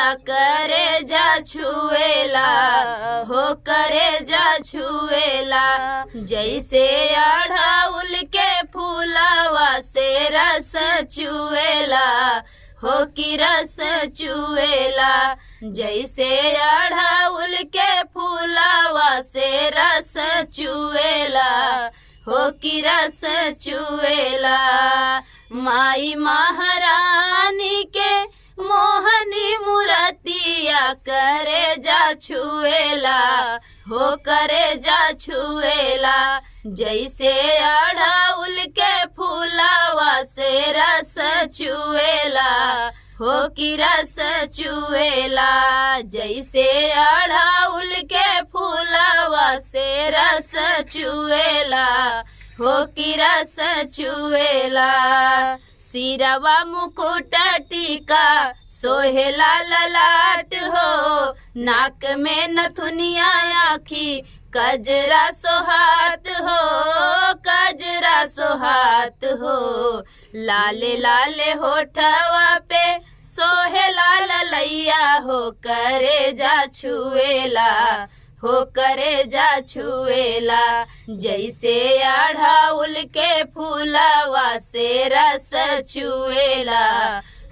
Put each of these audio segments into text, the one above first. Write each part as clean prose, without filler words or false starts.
या करे जा छुएला हो करे जा छुएला। जैसे अड़हुल के फूलवा से रस चुएला हो कि रस चुएला। जैसे अड़हुल के फूलवा से रस चुएला हो कि रस चुएला। माई महारानी के मोहनी मूर्तिया करे जा छुएला हो करे जा छुएला। जैसे अड़हुल के फूलवा से रस चुएला हो कि रस चुएला। जैसे अड़हुल के फूलवा से रस चुएला हो कि रस चुएला। सिरवा मुकुट टीका सोहेला ललाट हो, नाक में नथुनिया आखी कजरा सोहात हो, कजरा सोहात हो। लाले लाले होठवा पे सोहेला ललैया हो करे जा छुएला हो करे जा छुएला। जैसे अड़हुल के फूलवा से रस चुएला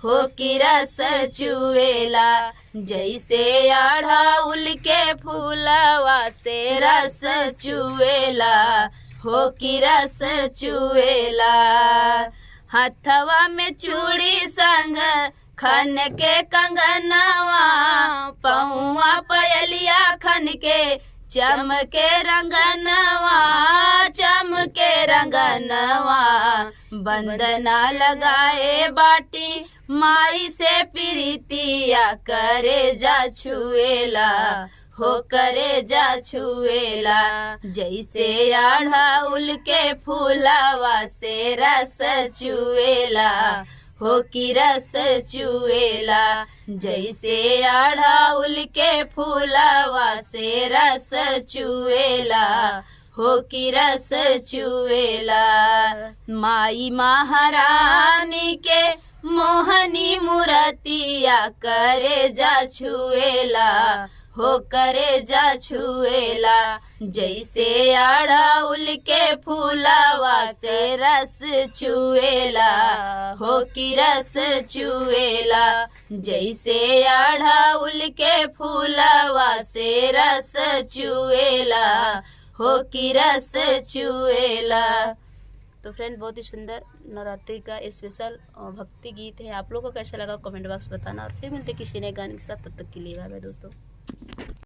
हो कि रस चुएला। जैसे अड़हुल के फूलवा से रस चुएला हो कि रस चुएला। हथवा में चूड़ी संग खन के कंगनवा, पौआ पयलिया खन के चमके रंगनवा, चमके रंगनवा। बंदना लगाए बाटी माई से प्रीतिया करे जा छुएला हो करे जा छुएला। जैसे अड़हुल के फूलवा से रस चुएला हो कि रस चुएला। जैसे अड़हुल के फूलवा से रस चुएला हो कि रस चुएला। माई महारानी के मोहनी मूर्तिया करे जा छुएला हो करे जा छुएला। जैसे अड़हुल के फूलवा से रस चुएला हो कि रस चुएला। जैसे अड़हुल के फूलवा से रस चुएला हो कि रस चुएला। तो फ्रेंड, बहुत ही सुंदर नवरात्रि का स्पेशल भक्ति गीत है। आप लोगों को कैसा लगा कमेंट बॉक्स बताना, और फिर मिलते किसी नए गाने के साथ। तब तक के लिए बाय बाय दोस्तों।